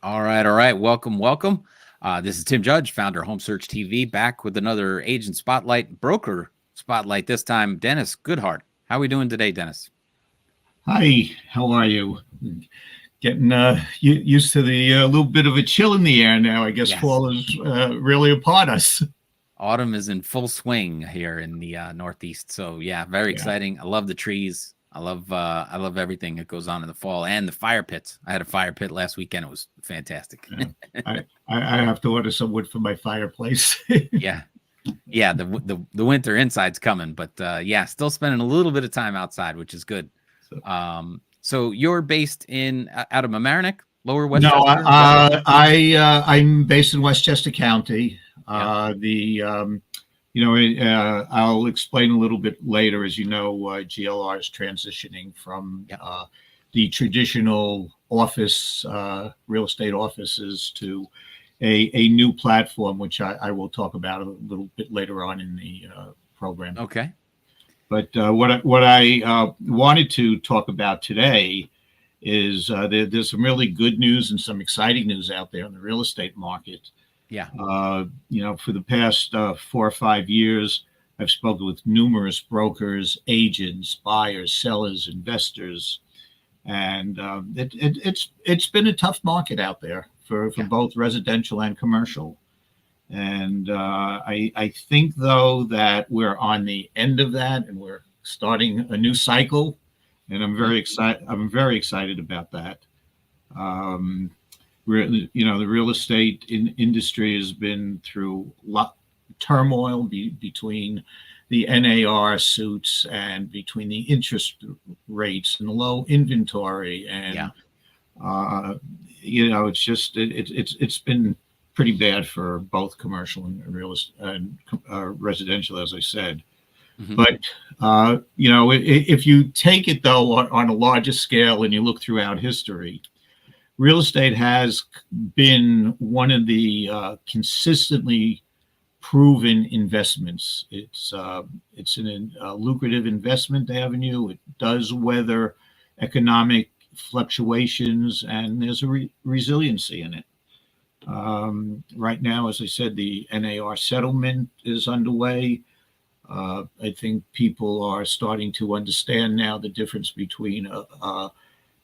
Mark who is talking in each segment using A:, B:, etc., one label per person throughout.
A: All right, all right. Welcome, welcome. This is Tim Judge, founder of Home Search TV, back with another agent spotlight, broker spotlight. This time, Dennis.Goodhart. How are we doing today, Dennis?
B: Hi, how are you? Getting used to the little bit of a chill in the air now. I guess
A: Yes.
B: fall is really upon us.
A: Autumn is in full swing here in the Northeast. So yeah, very
B: Yeah,
A: exciting. I love the trees. I love everything that goes on in the fall and the fire pits. I had a fire pit last weekend. It was fantastic.
B: yeah. I have to order some wood for my fireplace.
A: Yeah. Yeah, the winter inside's coming, but yeah, still spending a little bit of time outside, which is good.
B: So,
A: So you're based in out of Mamaroneck, Lower
B: no,
A: Westchester, is that right?
B: I'm based in Westchester County.
A: Yeah,
B: I'll explain a little bit later. As you know, GLR is transitioning from
A: yeah.
B: the traditional office, real estate offices to a new platform, which I will talk about a little bit later on in the program.
A: Okay.
B: But what I wanted to talk about today is there's some really good news and some exciting news out there in the real estate market.
A: Yeah.
B: For the past 4 or 5 years, I've spoken with numerous brokers, agents, buyers, sellers, investors, and it's been a tough market out there for
A: Yeah.
B: both residential and commercial. And I think though that we're on the end of that, and we're starting a new cycle, and I'm
A: Mhm.
B: very excited. I'm very excited about that. Um, the real estate industry has been through a lot turmoil between the NAR suits and between the interest rates and the low inventory,
A: Yeah.
B: and it's been pretty bad for both commercial and residential, as I said.
A: Hmm.
B: But if you take it though on a larger scale and you look throughout history, real estate has been one of the consistently proven investments. It's a lucrative investment avenue. It does weather economic fluctuations, and there's a resiliency in it. Right now, as I said, the NAR settlement is underway. I think people are starting to understand now the difference between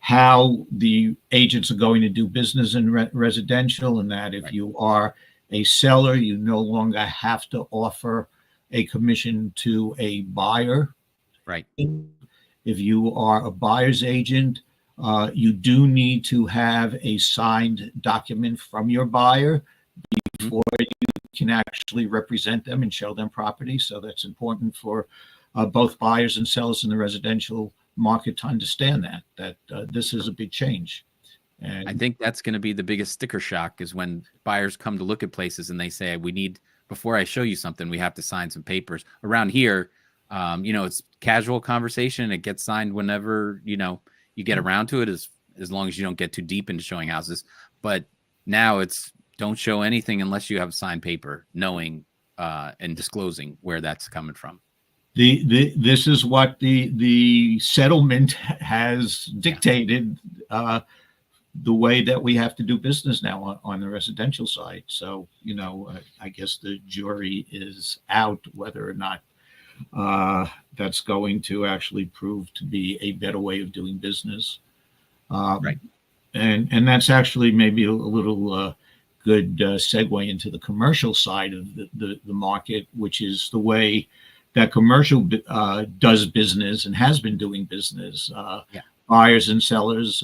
B: how the agents are going to do business in residential, and that if
A: Right.
B: you are a seller, you no longer have to offer a commission to a buyer.
A: Right.
B: If you are a buyer's agent, you do need to have a signed document from your buyer
A: Hmm.
B: before you can actually represent them and show them property. So that's important for both buyers and sellers in the residential market to understand that this is a big change.
A: I
B: And
A: think that's going to be the biggest sticker shock is when buyers come to look at places and they say, we need, before I show you something, we have to sign some papers. Around here, it's casual conversation. It gets signed whenever, you get around to it as long as you don't get too deep into showing houses. But now it's don't show anything unless you have signed paper, knowing and disclosing where that's coming from.
B: this is what the settlement has
A: Yeah.
B: dictated, the way that we have to do business now on the residential side. So, I guess the jury is out whether or not that's going to actually prove to be a better way of doing business. Um,
A: Right.
B: and that's actually maybe a little good segue into the commercial side of the market, which is the way that commercial does business and has been doing business.
A: Yeah.
B: Buyers and sellers,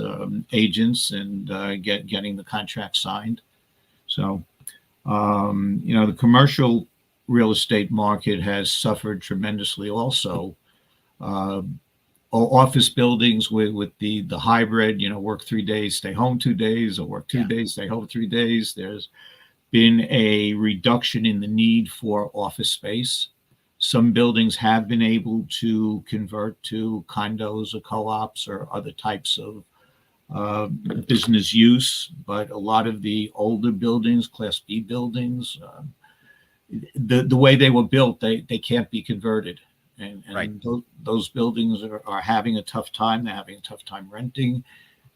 B: agents, and getting the contract signed. So, the commercial real estate market has suffered tremendously also. Uh, Office buildings with the hybrid, work 3 days, stay home 2 days, or work two
A: Yeah.
B: days, stay home 3 days. There's been a reduction in the need for office space. Some buildings have been able to convert to condos or co-ops or other types of business use, but a lot of the older buildings, Class B buildings, the way they were built, they can't be converted. And,
A: Right.
B: and those buildings are having a tough time. They're having a tough time renting.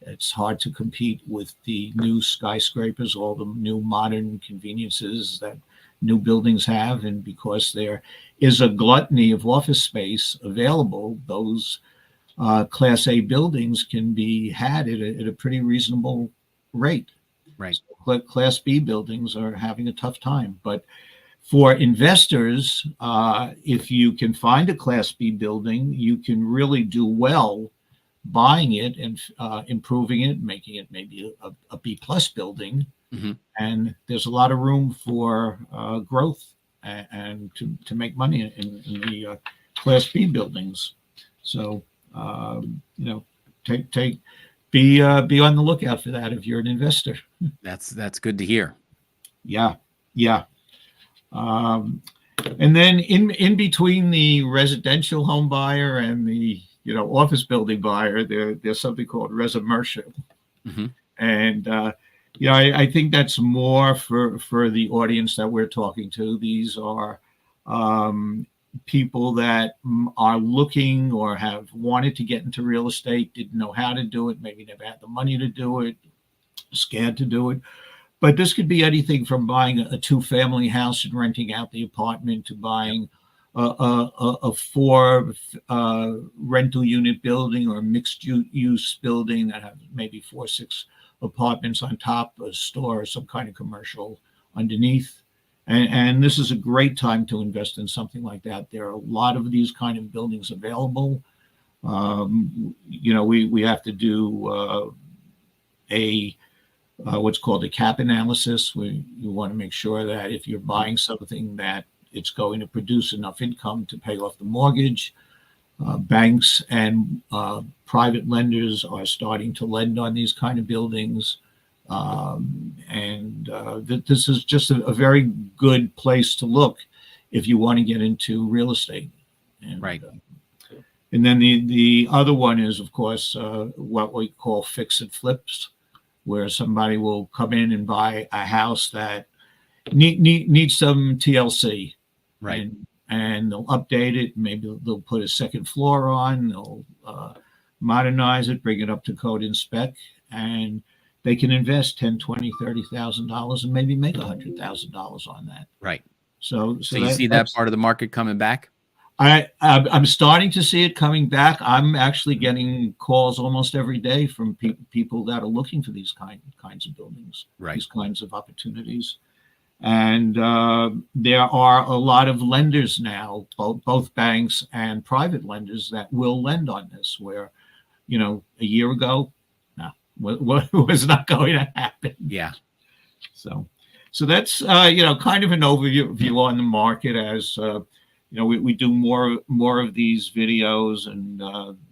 B: It's hard to compete with the new skyscrapers, all the new modern conveniences that new buildings have. And because there is a gluttony of office space available, those Class A buildings can be had at a pretty reasonable rate.
A: Right.
B: So Class B buildings are having a tough time. But for investors, if you can find a Class B building, you can really do well buying it and improving it, making it maybe a B plus building.
A: Mm-hmm.
B: And there's a lot of room for growth and to make money in the Class B buildings. So be on the lookout for that if you're an investor.
A: That's good to hear.
B: Yeah. And then in between the residential home buyer and the office building buyer, there's something called residential.
A: Mm-hmm.
B: And I think that's more for the audience that we're talking to. These are people that are looking or have wanted to get into real estate, didn't know how to do it, maybe never had the money to do it, scared to do it. But this could be anything from buying a two-family house and renting out the apartment to buying a four rental unit building or a mixed use building that have maybe 4 or 6 apartments on top, a store or some kind of commercial underneath. And this is a great time to invest in something like that. There are a lot of these kind of buildings available. We have to do what's called a cap analysis, where you want to make sure that if you're buying something that it's going to produce enough income to pay off the mortgage. Banks and private lenders are starting to lend on these kind of buildings. This is just a very good place to look if you want to get into real estate. And,
A: right.
B: And then the other one is, of course, what we call fix and flips, where somebody will come in and buy a house that needs some TLC.
A: Right.
B: And they'll update it. Maybe they'll put a second floor on. They'll modernize it, bring it up to code and spec, and they can invest $10,000, $20,000, $30,000 and maybe make $100,000 on that.
A: Right.
B: So
A: you see that part of the market coming back?
B: I'm starting to see it coming back. I'm actually getting calls almost every day from people that are looking for these kinds of buildings,
A: right,
B: these kinds of opportunities. And there are a lot of lenders now, both banks and private lenders, that will lend on this, where, a year ago, no, was not going to happen.
A: Yeah.
B: So that's, kind of an overview on the market as, we do more of these videos, and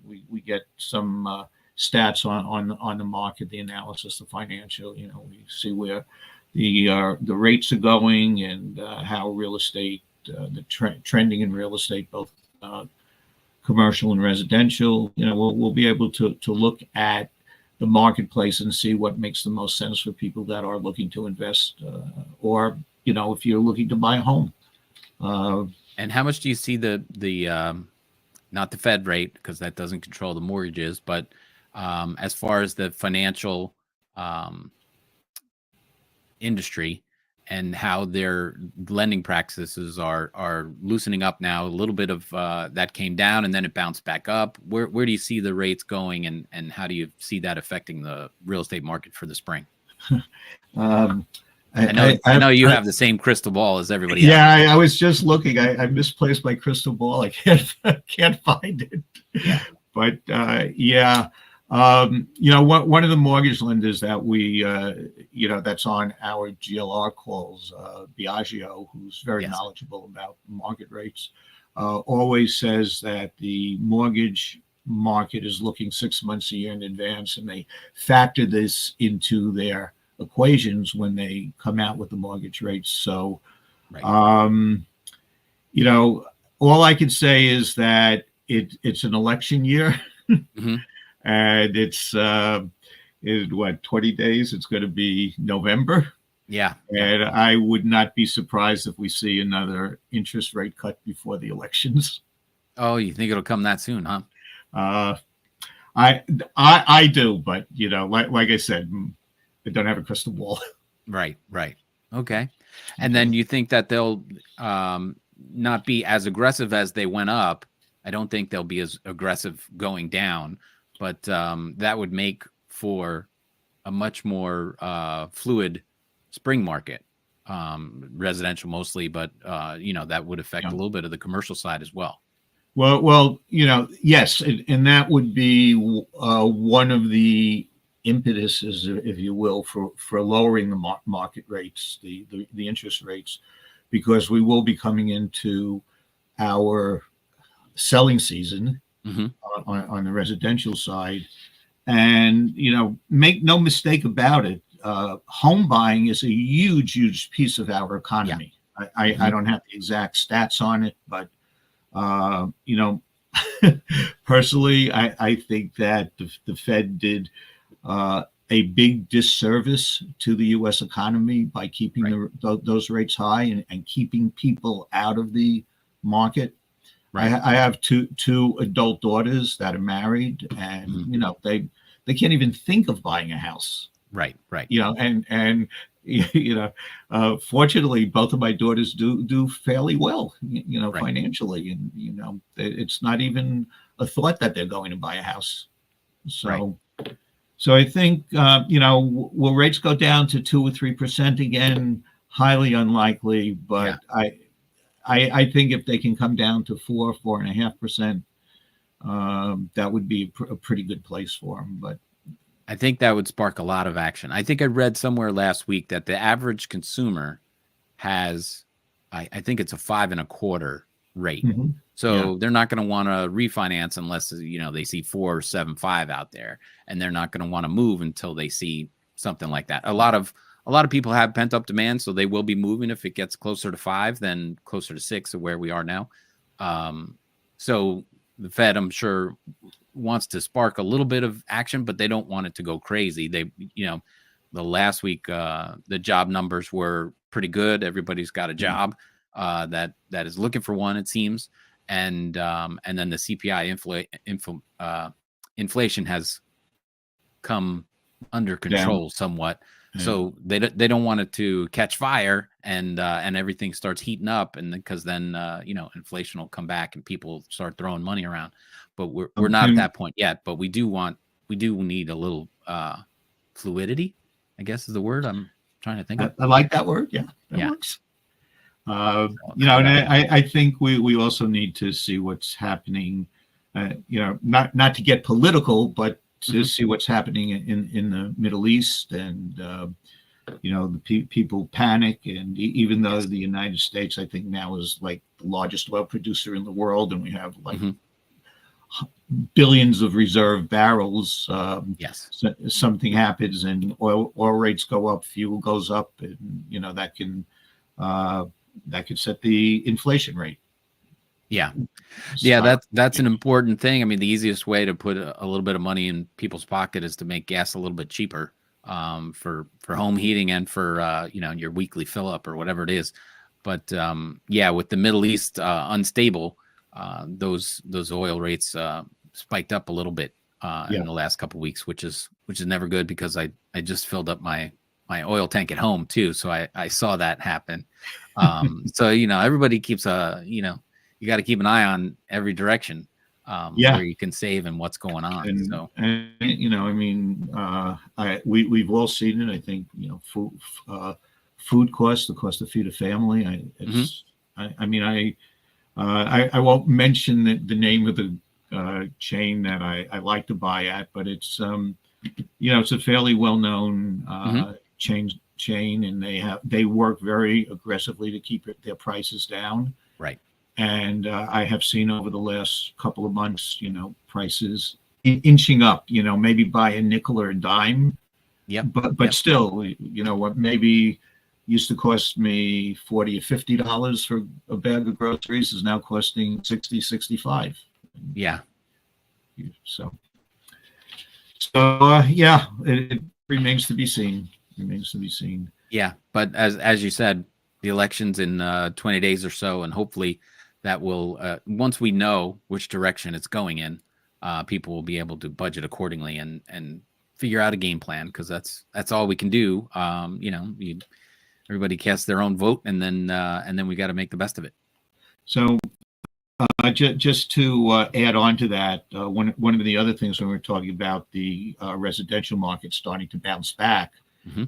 B: we get some stats on the market, the analysis, the financial, we see where the rates are going and how real estate, the trending in real estate, both commercial and residential. We'll be able to look at the marketplace and see what makes the most sense for people that are looking to invest, or if you're looking to buy a home.
A: And how much do you see the not the Fed rate, because that doesn't control the mortgages, but as far as the financial industry and how their lending practices are loosening up now? A little bit of that came down and then it bounced back up. Where do you see the rates going, and how do you see that affecting the real estate market for the spring? I know you have the same crystal ball as everybody else.
B: Yeah, I was just looking. I misplaced my crystal ball. I can't find it.
A: Yeah.
B: But one of the mortgage lenders that we, that's on our GLR calls, Biagio, who's very knowledgeable about market rates, always says that the mortgage market is looking 6 months a year in advance, and they factor this into their equations when they come out with the mortgage rates. So,
A: right.
B: All I can say is that it's an election year.
A: Mm-hmm.
B: And it's in 20 days, it's going to be November.
A: Yeah.
B: And I would not be surprised if we see another interest rate cut before the elections.
A: Oh, you think it'll come that soon, huh?
B: I do, but like I said, I don't have a crystal ball.
A: Right. Okay. And then you think that they'll not be as aggressive as they went up. I don't think they'll be as aggressive going down, but that would make for a much more fluid spring market, residential mostly, but that would affect a little bit of the commercial side as well.
B: Well, yes, and that would be one of the impetuses, if you will, for lowering the market rates, the interest rates, because we will be coming into our selling season on the residential side. And, make no mistake about it, home buying is a huge piece of our economy. Yeah. I don't have the exact stats on it, but, personally, I think that the Fed did a big disservice to the U.S. economy by keeping those rates high and keeping people out of the market. Right. I have two adult daughters that are married, and they can't even think of buying a house.
A: Right.
B: And fortunately, both of my daughters do fairly well, financially, and it's not even a thought that they're going to buy a house. So, so I think will rates go down to 2 or 3% again? Highly unlikely, but I think if they can come down to 4.5%, that would be a pretty good place for them. But
A: I think that would spark a lot of action. I think I read somewhere last week that the average consumer has, I think it's a 5.25 rate. So they're not going to want to refinance unless they see 4.75 out there, and they're not going to want to move until they see something like that. A lot of people have pent up demand, so they will be moving if it gets closer to 5 than closer to 6 of where we are now. So the Fed, I'm sure, wants to spark a little bit of action, but they don't want it to go crazy. They, the last week, the job numbers were pretty good. Everybody's got a job that is looking for one, it seems. And then the CPI inflation has come under control somewhat. So they don't want it to catch fire and everything starts heating up, and because then inflation will come back and people start throwing money around. But we're not at that point yet. But we do need a little fluidity, I guess is the word I'm trying to think of.
B: I like that word. Yeah, that works. And I think we also need to see what's happening. Not to get political, but to see what's happening in the Middle East, and the people panic. And even though the United States, I think now is like the largest oil producer in the world, and we have like billions of reserve barrels. Something happens and oil rates go up, fuel goes up, and that could set the inflation rate. That's an important thing. I mean, the easiest way to put a little bit of money in people's pocket is to make gas a little bit cheaper for home heating and for your weekly fill up or whatever it is. But with the Middle East unstable, those oil rates spiked up a little bit in the last couple of weeks, which is never good, because I just filled up my oil tank at home too, so I saw that happen. So everybody keeps you got to keep an eye on every direction where you can save and what's going on. We've all seen it. I think food costs, the cost to feed a family. I won't mention the name of the chain that I like to buy at, but it's it's a fairly well-known chain, and they work very aggressively to keep their prices down. Right. And I have seen over the last couple of months, prices inching up, maybe by a nickel or a dime. But still, what maybe used to cost me $40 or $50 for a bag of groceries is now costing $60, $65. Yeah. So it remains to be seen. Yeah, but as you said, the election's in 20 days or so, and hopefully that will once we know which direction it's going in,
A: people will be able to budget accordingly and figure out a game plan, because that's all we can do. Everybody casts their own vote, and then we got to make the best of it.
B: So just to add on to that, one of the other things when we're talking about the residential market starting to bounce back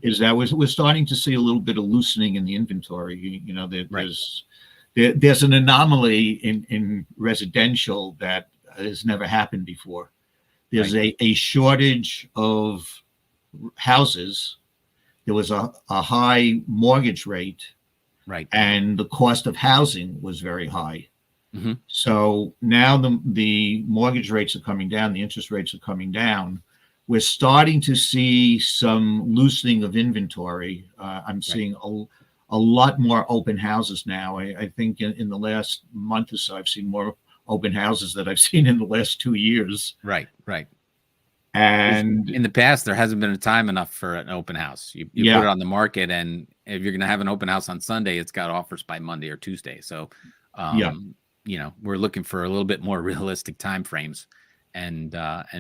B: is that we're starting to see a little bit of loosening in the inventory. There's an anomaly in residential that has never happened before. There's a shortage of houses. There was a high mortgage rate, and the cost of housing was very high. So now the mortgage rates are coming down, the interest rates are coming down. We're starting to see some loosening of inventory. I'm seeing a lot more open houses now. I think in the last month or so, I've seen more open houses that I've seen in the last 2 years.
A: Right.
B: And
A: in the past, there hasn't been a time enough for an open house. You put it on the market, and if you're going to have an open house on Sunday, it's got offers by Monday or Tuesday. So, we're looking for a little bit more realistic time frames, and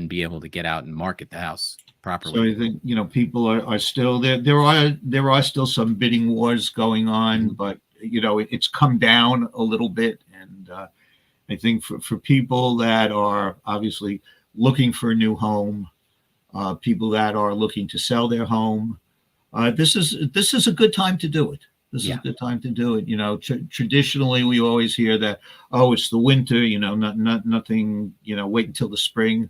A: be able to get out and market the house properly.
B: So I think people are still there. There are still some bidding wars going on, but it's come down a little bit, and I think for people that are obviously looking for a new home, people that are looking to sell their home, this is a good time to do it. This is a good time to do it. Traditionally, we always hear that, oh, it's the winter, nothing, wait until the spring.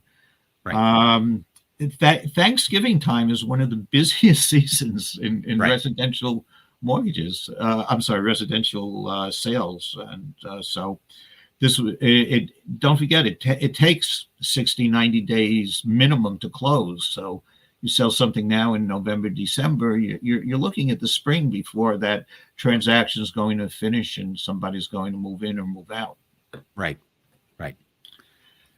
B: Thanksgiving time is one of the busiest seasons in residential mortgages. Residential sales. And so don't forget, it takes 60, 90 days minimum to close. So you sell something now in November, December, you're looking at the spring before that transaction is going to finish and somebody's going to move in or move out.
A: Right.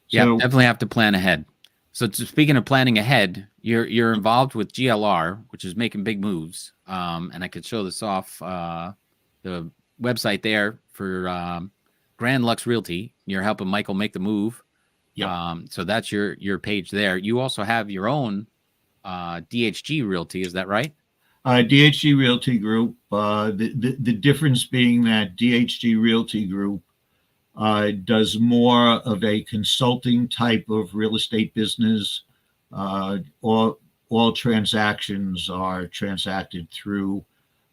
A: Yeah, definitely have to plan ahead. So speaking of planning ahead, you're involved with GLR, which is making big moves. And I could show this off, the website there for Grand Lux Realty. You're helping Michael make the move. So that's your page there. You also have your own DHG Realty, is that right?
B: DHG Realty Group. The difference being that DHG Realty Group does more of a consulting type of real estate business. All transactions are transacted through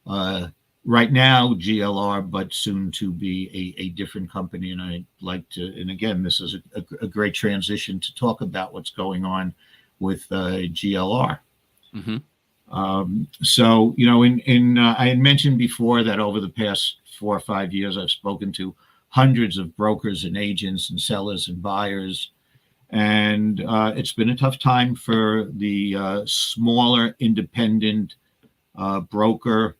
B: right now GLR, but soon to be a different company. And I'd like to, and again, this is a great transition to talk about what's going on with GLR. So, I had mentioned before that over the past 4 or 5 years, I've spoken to hundreds of brokers and agents and sellers and buyers. And it's been a tough time for the smaller independent broker,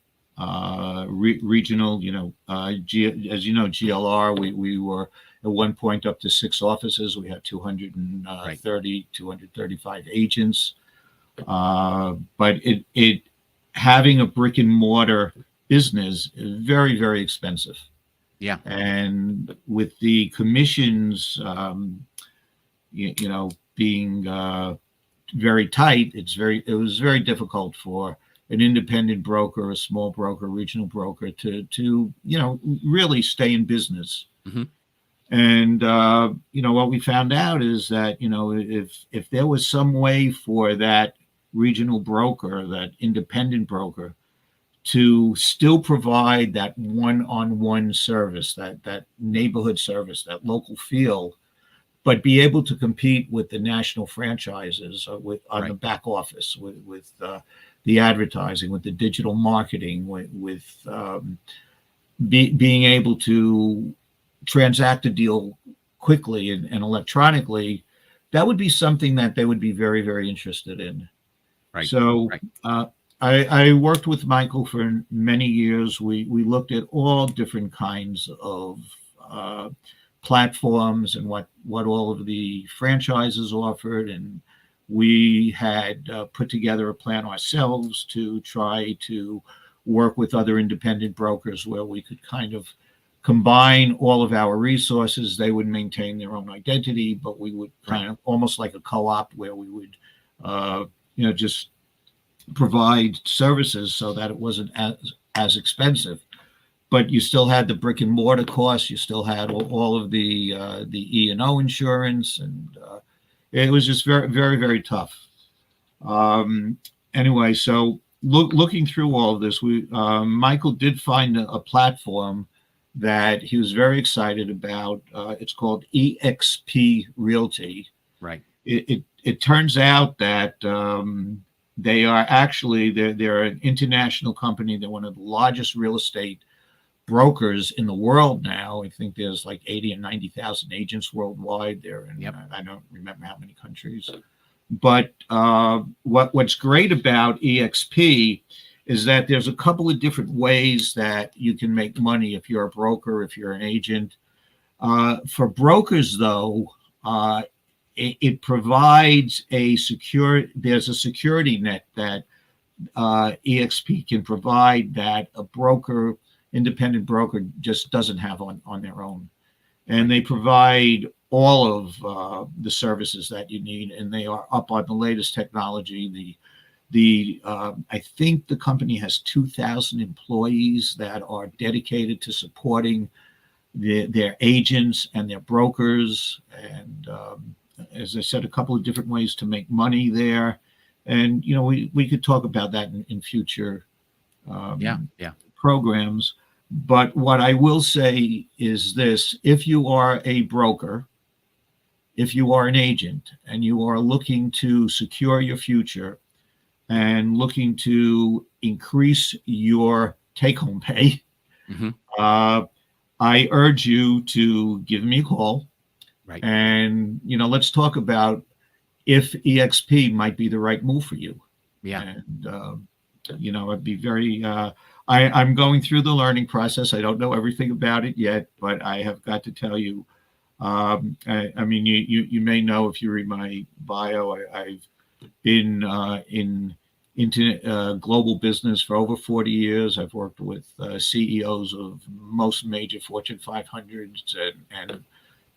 B: regional, as you know, GLR, we were at one point up to 6 offices. We had 235 agents. But it having a brick and mortar business is very, very expensive. And with the commissions, being very tight, it was very difficult for an independent broker, a small broker, regional broker to really stay in business. And what we found out is that if there was some way for that regional broker, that independent broker, to still provide that one-on-one service, that neighborhood service, that local feel, but be able to compete with the national franchises on the back office, with the advertising, with the digital marketing, with being able to transact a deal quickly and electronically, that would be something that they would be very, very interested in. I worked with Michael for many years. We looked at all different kinds of platforms and what all of the franchises offered, and we had put together a plan ourselves to try to work with other independent brokers where we could kind of combine all of our resources. They would maintain their own identity, but we would kind of almost like a co-op where we would, just provide services so that it wasn't as expensive. But you still had the brick and mortar costs. You still had all of the E&O insurance, and it was just very, very, very tough. Anyway, so looking through all of this, Michael did find a platform that he was very excited about. It's called EXP Realty.
A: Right.
B: It turns out that they are actually they're an international company. They're one of the largest real estate brokers in the world now. I think there's like 80 and 90,000 agents worldwide. They're in I don't remember how many countries. But what's great about EXP is that there's a couple of different ways that you can make money if you're a broker, if you're an agent. For brokers, though, it provides there's a security net that EXP can provide that a independent broker just doesn't have on their own. And they provide all of the services that you need, and they are up on the latest technology. I think the company has 2,000 employees that are dedicated to supporting their agents and their brokers. And as I said, a couple of different ways to make money there. And, we could talk about that in future programs. But what I will say is this: if you are a broker, if you are an agent, and you are looking to secure your future and looking to increase your take-home pay, I urge you to give me a call.
A: Right.
B: And, let's talk about if EXP might be the right move for you.
A: Yeah.
B: And, I'd be very, I'm going through the learning process. I don't know everything about it yet, but I have got to tell you, I mean, you may know if you read my bio, I've been into global business for over 40 years. I've worked with CEOs of most major Fortune 500s and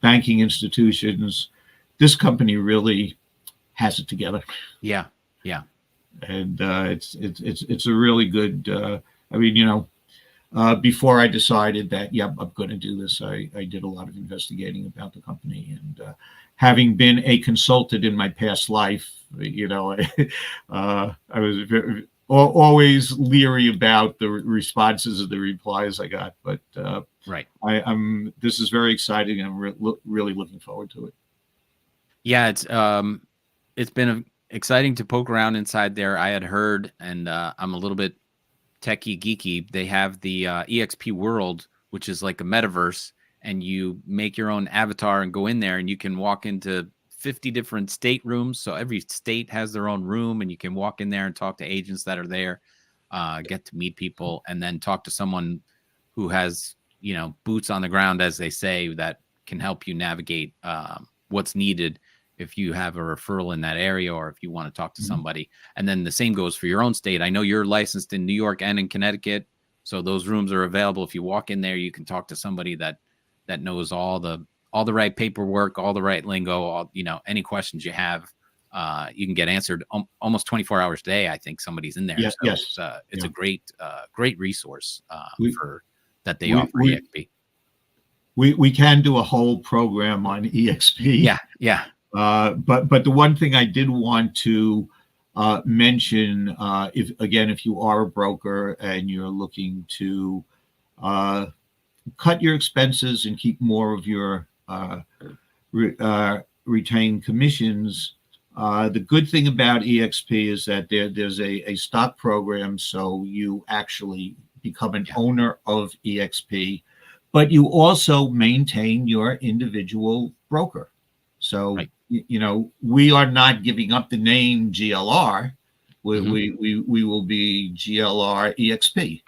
B: banking institutions. This company really has it together.
A: Yeah.
B: And it's a really good. Before I decided that, I'm going to do this, I did a lot of investigating about the company. And having been a consultant in my past life, I was always leery about the responses and the replies I got. But this is very exciting, and I'm really looking forward to it.
A: Yeah, it's been exciting to poke around inside there. I had heard, and I'm a little bit techie geeky. They have the EXP World, which is like a metaverse, and you make your own avatar and go in there, and you can walk into 50 different staterooms. So every state has their own room, and you can walk in there and talk to agents that are there, get to meet people, and then talk to someone who has, boots on the ground, as they say, that can help you navigate what's needed if you have a referral in that area, or if you want to talk to somebody. And then the same goes for your own state. I know you're licensed in New York and in Connecticut, so those rooms are available. If you walk in there, you can talk to somebody that knows all the right paperwork, all the right lingo, any questions you have, you can get answered almost 24 hours a day. I think somebody's in there.
B: Yes,
A: so
B: yes.
A: It's a great resource that they offer EXP.
B: We can do a whole program on EXP.
A: Yeah.
B: But the one thing I did want to mention, if you are a broker and you're looking to cut your expenses and keep more of your retained commissions, the good thing about EXP is that there's a stock program, so you actually become an owner of EXP, but you also maintain your individual broker. So, we are not giving up the name GLR. We will be GLR EXP.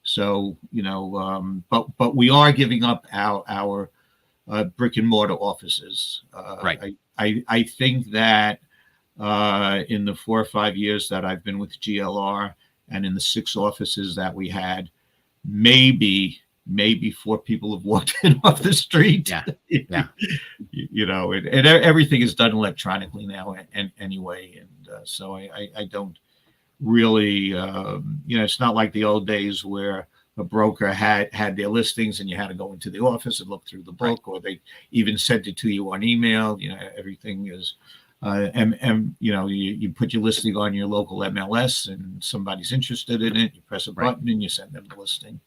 B: So, but we are giving up our brick and mortar offices. I think that in the 4 or 5 years that I've been with GLR, and in the 6 offices that we had, maybe maybe 4 people have walked in off the street.
A: Yeah. Yeah.
B: And everything is done electronically now, and anyway, and so I don't really, it's not like the old days where a broker had their listings and you had to go into the office and look through the book, or they even sent it to you on email. Everything is, and you put your listing on your local MLS, and somebody's interested in it. You press a button and you send them the listing.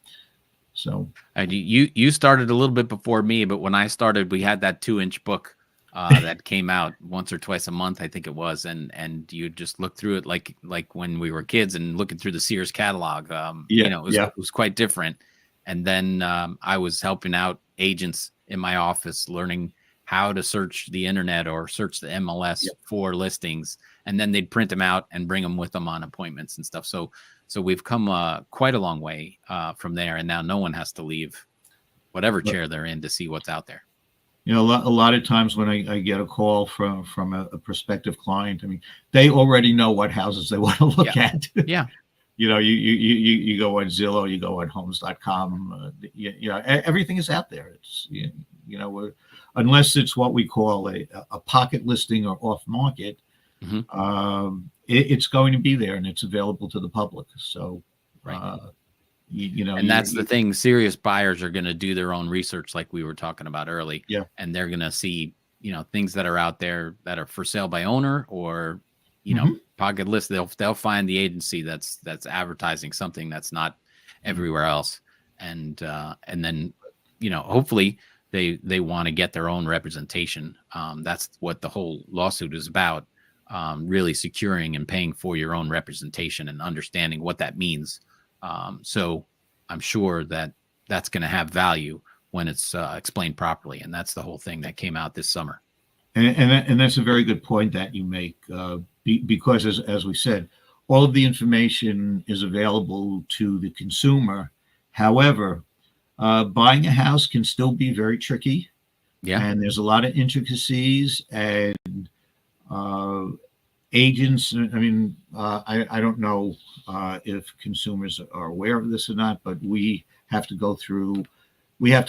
B: So,
A: and you started a little bit before me, but when I started, we had that 2-inch book that came out once or twice a month, I think it was, and you just look through it like when we were kids and looking through the Sears catalog. It was quite different. And then I was helping out agents in my office, learning how to search the internet or search the MLS for listings, and then they'd print them out and bring them with them on appointments and stuff. So we've come quite a long way from there, and now no one has to leave whatever chair they're in to see what's out there.
B: A lot of times when I get a call from a prospective client, I mean, they already know what houses they want to look at.
A: Yeah.
B: You go on Zillow, you go on homes.com, everything is out there. It's, unless it's what we call a pocket listing or off market, it's going to be there and it's available to the public. So,
A: and that's the thing. Serious buyers are going to do their own research, like we were talking about early.
B: Yeah.
A: And they're going to see, things that are out there that are for sale by owner, or, pocket list. They'll find the agency that's advertising something that's not everywhere else. And then, hopefully they want to get their own representation. That's what the whole lawsuit is about. Really securing and paying for your own representation and understanding what that means. So I'm sure that's going to have value when it's explained properly. And that's the whole thing that came out this summer.
B: And that's a very good point that you make, because as we said, all of the information is available to the consumer. However, buying a house can still be very tricky.
A: Yeah.
B: And there's a lot of intricacies, and agents, I mean, I don't know if consumers are aware of this or not, but we have to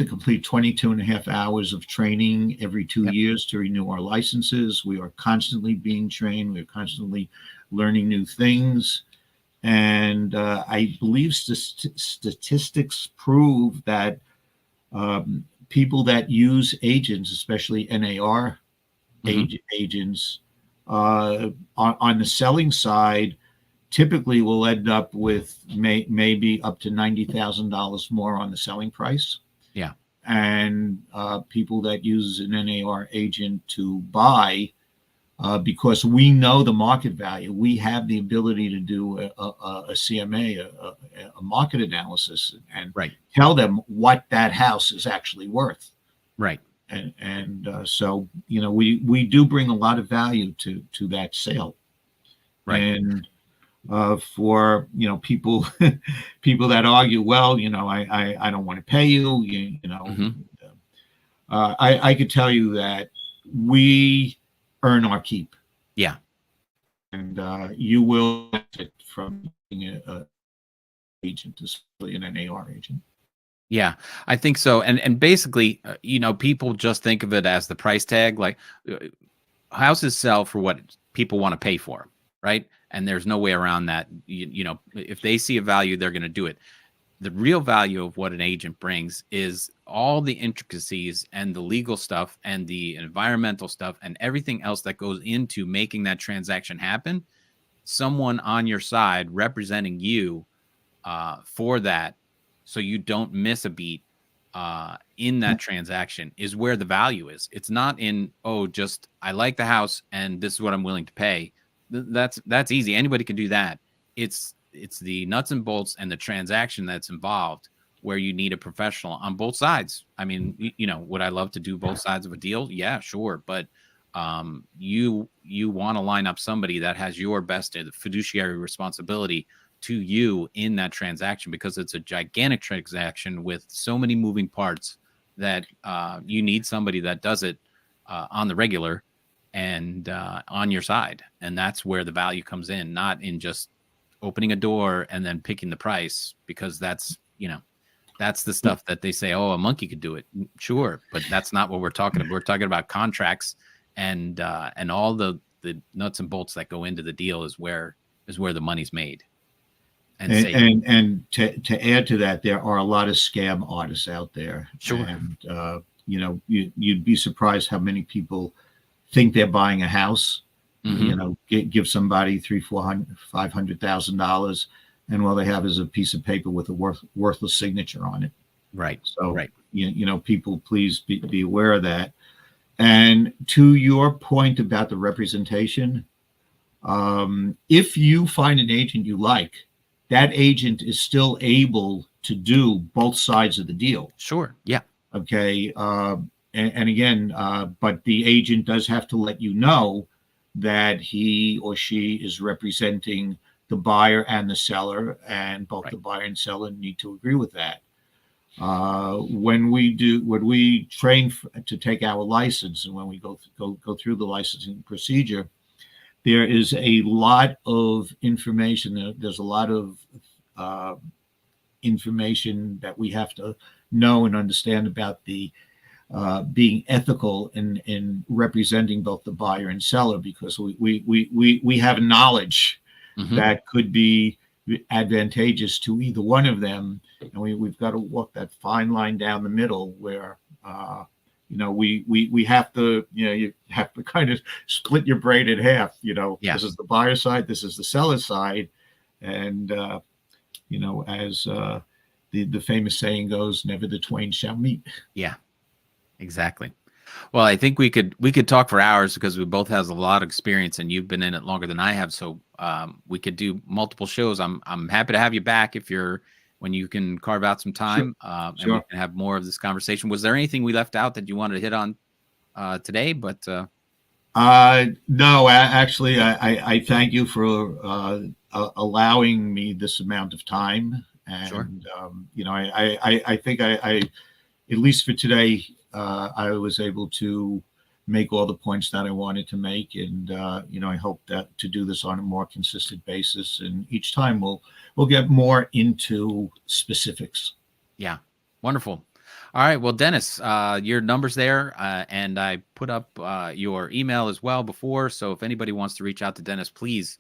B: complete 22 and a half hours of training every 2 years to renew our licenses. We are constantly being trained. We're constantly learning new things. And I believe statistics prove that people that use agents, especially NAR agents, on the selling side, typically will end up with maybe up to $90,000 more on the selling price.
A: Yeah.
B: And people that use an NAR agent to buy, because we know the market value, we have the ability to do a CMA, a market analysis, and tell them what that house is actually worth.
A: Right.
B: And so, we do bring a lot of value to that sale.
A: Right.
B: And for, people that argue, well, I don't want to pay you, I could tell you that we earn our keep.
A: Yeah.
B: And you will benefit from being an agent, especially an NAR agent.
A: Yeah, I think so. And basically, people just think of it as the price tag. Like, houses sell for what people want to pay for them, right? And there's no way around that. If they see a value, they're going to do it. The real value of what an agent brings is all the intricacies and the legal stuff and the environmental stuff and everything else that goes into making that transaction happen. Someone on your side representing you for that, so you don't miss a beat in that transaction, is where the value is. It's not in, just I like the house and this is what I'm willing to pay. That's easy. Anybody can do that. It's the nuts and bolts and the transaction that's involved, where you need a professional on both sides. I mean, would I love to do both sides of a deal? Yeah, sure. But you want to line up somebody that has your best fiduciary responsibility to you in that transaction, because it's a gigantic transaction with so many moving parts that you need somebody that does it on the regular and on your side. And that's where the value comes in, not in just opening a door and then picking the price, because that's, That's the stuff that they say, oh, a monkey could do it. Sure, but that's not what we're talking about. We're talking about contracts and all the nuts and bolts that go into the deal is where the money's made.
B: And to add to that, there are a lot of scam artists out there.
A: Sure.
B: And you'd be surprised how many people think they're buying a house. Give somebody $300,000-$500,000, and all they have is a piece of paper with a worthless signature on it.
A: Right.
B: So people, please be aware of that. And to your point about the representation, if you find an agent you like, that agent is still able to do both sides of the deal.
A: Sure. Yeah.
B: Okay. And again, but the agent does have to let you know that he or she is representing the buyer and the seller, and both the buyer and seller need to agree with that. When we train to take our license, and when we go through the licensing procedure, there is a lot of information. There's a lot of information that we have to know and understand about the being ethical in representing both the buyer and seller, because we have knowledge that could be advantageous to either one of them, and we've got to walk that fine line down the middle where we have to you have to kind of split your brain in half. This is the buyer side, this is the seller side, and as the famous saying goes, never the twain shall meet.
A: Yeah, exactly. Well, I think we could talk for hours because we both have a lot of experience, and you've been in it longer than I have. So we could do multiple shows. I'm happy to have you back when you can carve out some time, and we can have more of this conversation. Was there anything we left out that you wanted to hit on today? But
B: no, actually, I thank you for allowing me this amount of time. And I think I at least for today, I was able to make all the points that I wanted to make, and I hope that to do this on a more consistent basis, and each time we'll get more into specifics.
A: Yeah, wonderful. All right, well, Dennis, your number's there, and I put up your email as well before, so if anybody wants to reach out to Dennis, please,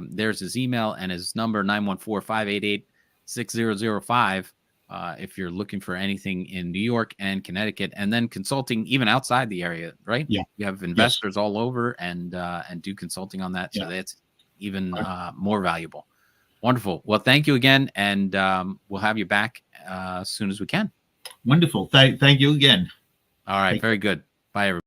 A: there's his email and his number, 914-588-6005. If you're looking for anything in New York and Connecticut, and then consulting even outside the area, right?
B: Yeah.
A: You have investors all over and do consulting on that. So that's even more valuable. Wonderful. Well, thank you again. And we'll have you back as soon as we can.
B: Wonderful. Thank you again.
A: All right. Very good. Bye, everybody.